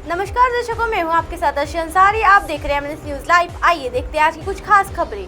नमस्कार दर्शकों, मैं हूं आपके साथ अर्शी अंसारी। आप देख रहे हैं एमएनएस न्यूज लाइव। आइए देखते हैं आज की कुछ खास खबरें।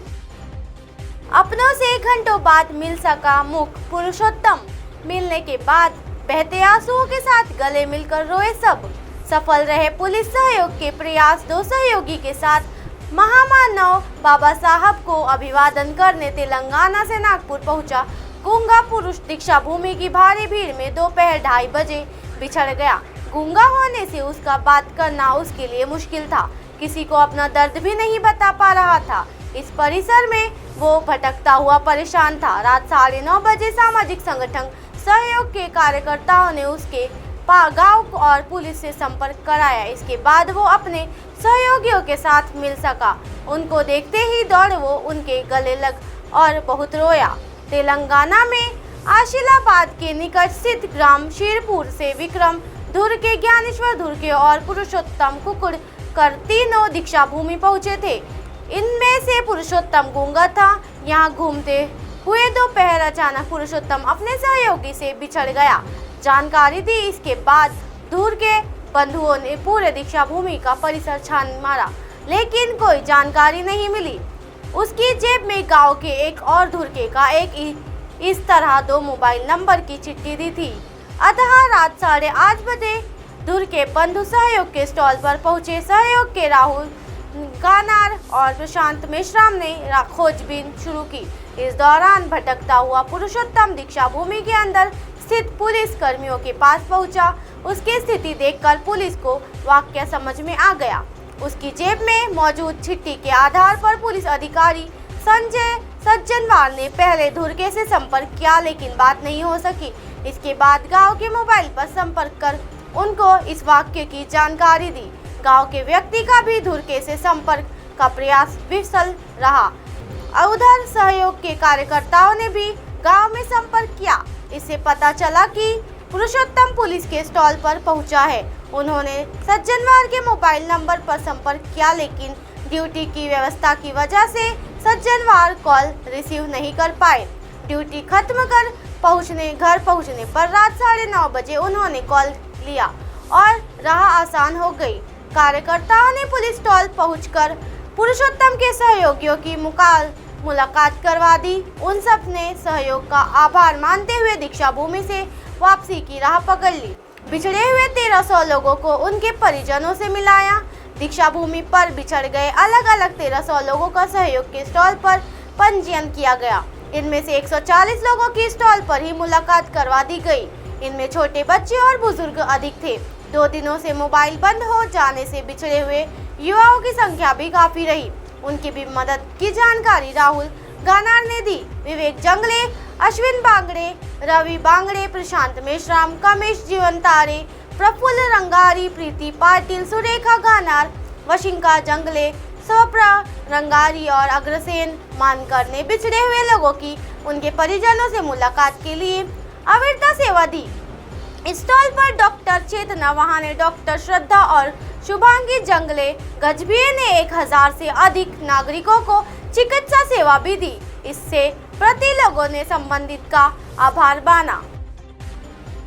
अपनों से घंटों बाद मिल सका मुख पुरुषोत्तम। मिलने के बाद बहते आंसुओं के साथ गले मिलकर रोए सब। सफल रहे पुलिस सहयोग के प्रयास। दो सहयोगी के साथ महामानव बाबा साहब को अभिवादन करने तेलंगाना से नागपुर पहुंचा गूंगा पुरुष। दीक्षा भूमि की भारी भीड़ में दोपहर 2:30 बजे बिछड़ गया। गूंगा होने से उसका बात करना उसके लिए मुश्किल था। किसी को अपना दर्द भी नहीं बता पा रहा था। इस परिसर में वो भटकता हुआ परेशान था। रात 9:30 बजे सामाजिक संगठन सहयोग के कार्यकर्ताओं ने उसके गांव और पुलिस से संपर्क कराया। इसके बाद वो अपने सहयोगियों के साथ मिल सका। उनको देखते ही दौड़ वो उनके गले लग और बहुत रोया। तेलंगाना में आशिलाबाद के निकट स्थित ग्राम शीरपुर से विक्रम धुर के, ज्ञानेश्वर धुर के और पुरुषोत्तम कुकुड़ कर तीनों दीक्षा भूमि पहुंचे थे। इनमें से पुरुषोत्तम गूंगा था। यहाँ घूमते हुए दोपहर अचानक पुरुषोत्तम अपने सहयोगी से बिछड़ गया। जानकारी दी। इसके बाद धुर के बंधुओं ने पूरे दीक्षा भूमि का परिसर छान मारा, लेकिन कोई जानकारी नहीं मिली। उसकी जेब में गांव के एक और धुर के का एक इस तरह 2 मोबाइल नंबर की चिट्ठी दी थी। अतः रात 8:30 बजे धुर के बंधु सहयोग के स्टॉल पर पहुंचे। सहयोग के राहुल गानार और प्रशांत मेश्राम ने खोजबीन शुरू की। इस दौरान भटकता हुआ पुरुषोत्तम दीक्षा भूमि के अंदर स्थित पुलिस कर्मियों के पास पहुंचा। उसकी स्थिति देखकर पुलिस को वाकया समझ में आ गया। उसकी जेब में मौजूद चिट्ठी के आधार पर पुलिस अधिकारी संजय सज्जनवाल ने पहले धुरके से संपर्क किया, लेकिन बात नहीं हो सकी। इसके बाद गांव के मोबाइल पर संपर्क कर उनको इस वाक्य की जानकारी दी। गांव के व्यक्ति का भी धुरके से संपर्क का प्रयास विफल रहा। उधर सहयोग के कार्यकर्ताओं ने भी गांव में संपर्क किया। इससे पता चला कि पुरुषोत्तम पुलिस के स्टॉल पर पहुंचा है। उन्होंने सज्जनवाल के मोबाइल नंबर पर संपर्क किया, लेकिन ड्यूटी की व्यवस्था की वजह से सज्जनवाल कॉल रिसीव नहीं कर पाए। ड्यूटी खत्म कर घर पहुंचने पर रात 9:30 बजे उन्होंने कॉल लिया और राह आसान हो गई। कार्यकर्ताओं ने पुलिस स्टॉल पहुंचकर पुरुषोत्तम के सहयोगियों की मुलाकात करवा दी। उन सब ने सहयोग का आभार मानते हुए दीक्षा भूमि से वापसी की राह पकड़ ली। बिछड़े हुए 1300 लोगों को उनके परिजनों से मिलाया। दीक्षा भूमि पर बिछड़ गए अलग अलग 1300 लोगों का सहयोग के स्टॉल पर पंजीयन किया गया। इनमें से 140 लोगों की स्टॉल पर ही मुलाकात करवा दी गई। इनमें छोटे बच्चे और बुजुर्ग अधिक थे। 2 दिनों से मोबाइल बंद हो जाने से बिछड़े हुए युवाओं की संख्या भी काफी रही। उनकी भी मदद की जानकारी राहुल गानार ने दी। विवेक जंगले, अश्विन बांगड़े, रवि बांगड़े, प्रशांत मेश्राम, कमेश जीवनतारे, प्रफुल्ल रंगारी, प्रीति पाटिल, सुरेखा गानार, वशिंका जंगले, स्वप्रा रंगारी और अग्रसेन मानकर ने बिछड़े हुए लोगों की उनके परिजनों से मुलाकात के लिए अविरता सेवा दी। इस स्टॉल पर डॉक्टर चेतना वहाने, डॉक्टर श्रद्धा और शुभांगी जंगले गजभिये ने 1000 से अधिक नागरिकों को चिकित्सा सेवा भी दी। इससे प्रति लोगों ने संबंधित का आभार माना।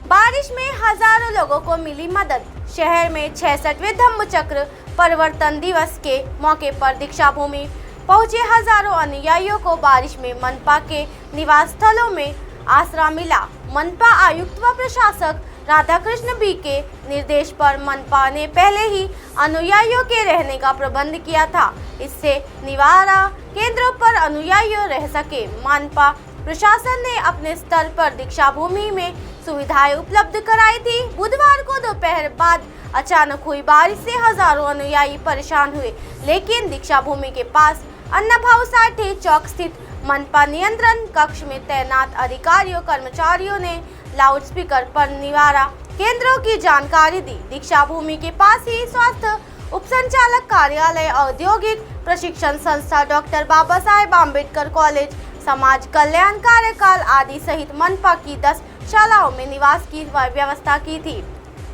बारिश में हजारों लोगों को मिली मदद। शहर में 66वें धम्मचक्र परिवर्तन दिवस के मौके पर दीक्षा भूमि पहुंचे हजारों अनुयायियों को बारिश में मनपा के निवास स्थलों में आसरा मिला। मनपा आयुक्त व प्रशासक राधाकृष्ण बी के निर्देश पर मनपा ने पहले ही अनुयायियों के रहने का प्रबंध किया था। इससे निवारा केंद्रों पर अनुयायी रह सके। मनपा प्रशासन ने अपने स्तर पर दीक्षा भूमि में सुविधाएं उपलब्ध कराई थी। बुधवार को दोपहर बाद अचानक हुई बारिश से हजारों अनुयायी परेशान हुए, लेकिन दीक्षा भूमि के पास अन्नाभाऊ साठे चौक स्थित मनपा नियंत्रण कक्ष में तैनात अधिकारियों कर्मचारियों ने लाउडस्पीकर पर निवारा केंद्रों की जानकारी दी। दीक्षा भूमि के पास ही स्वास्थ्य उपसंचालक कार्यालय, औद्योगिक प्रशिक्षण संस्था, डॉक्टर बाबा साहेब आम्बेडकर कॉलेज, समाज कल्याण कार्यकाल आदि सहित मनपा की 10 शालाओं में निवास की व्यवस्था की थी।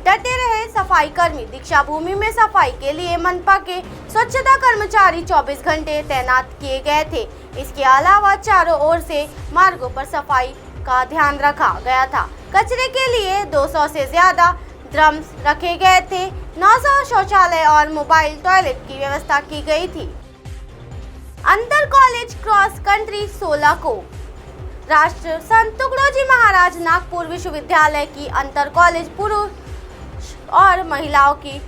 डटे रहे सफाई कर्मी। दीक्षा भूमि में सफाई के लिए मनपा के स्वच्छता कर्मचारी 24 घंटे तैनात किए गए थे। इसके अलावा चारों ओर से मार्गों पर सफाई का ध्यान रखा गया था। कचरे के लिए 200 से ज्यादा ड्रम्स रखे गए थे, 900 शौचालय और मोबाइल टॉयलेट की व्यवस्था की गई थी। अंतर कॉलेज क्रॉस कंट्री 16 को राष्ट्र संत तुकडोजी महाराज नागपुर विश्वविद्यालय की अंतर कॉलेज पुरुष और महिलाओं की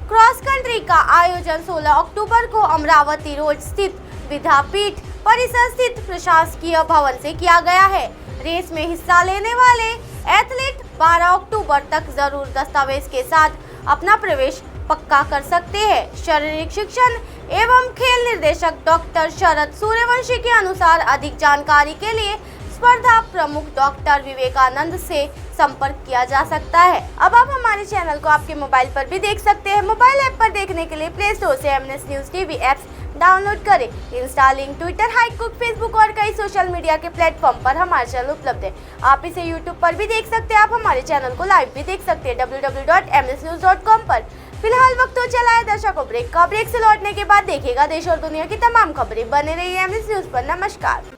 क्रॉस कंट्री का आयोजन 16 अक्टूबर को अमरावती रोड स्थित विद्यापीठ परिसर स्थित प्रशासकीय भवन से किया गया है। रेस में हिस्सा लेने वाले एथलीट 12 अक्टूबर तक जरूर दस्तावेज के साथ अपना प्रवेश पक्का कर सकते हैं। शारीरिक शिक्षण एवं खेल निर्देशक डॉक्टर शरद सूर्यवंशी के अनुसार अधिक जानकारी के लिए स्पर्धा प्रमुख डॉक्टर विवेकानंद से संपर्क किया जा सकता है। अब आप हमारे चैनल को आपके मोबाइल पर भी देख सकते हैं। मोबाइल ऐप पर देखने के लिए प्ले स्टोर से MNS news TV apps download करें। इंस्टा, लिंक, ट्विटर, हाइकुक, फेसबुक और कई सोशल मीडिया के प्लेटफॉर्म पर हमारा चैनल उपलब्ध है। आप इसे यूट्यूब पर भी देख सकते हैं। आप हमारे चैनल को लाइव भी देख सकते हैं www.mnsnews.com पर। फिलहाल वक्त हो चला है दर्शकों ब्रेक का। ब्रेक से लौटने के बाद देखिएगा देश और दुनिया की तमाम खबरें। बने रहिए एमएनएस न्यूज पर। नमस्कार।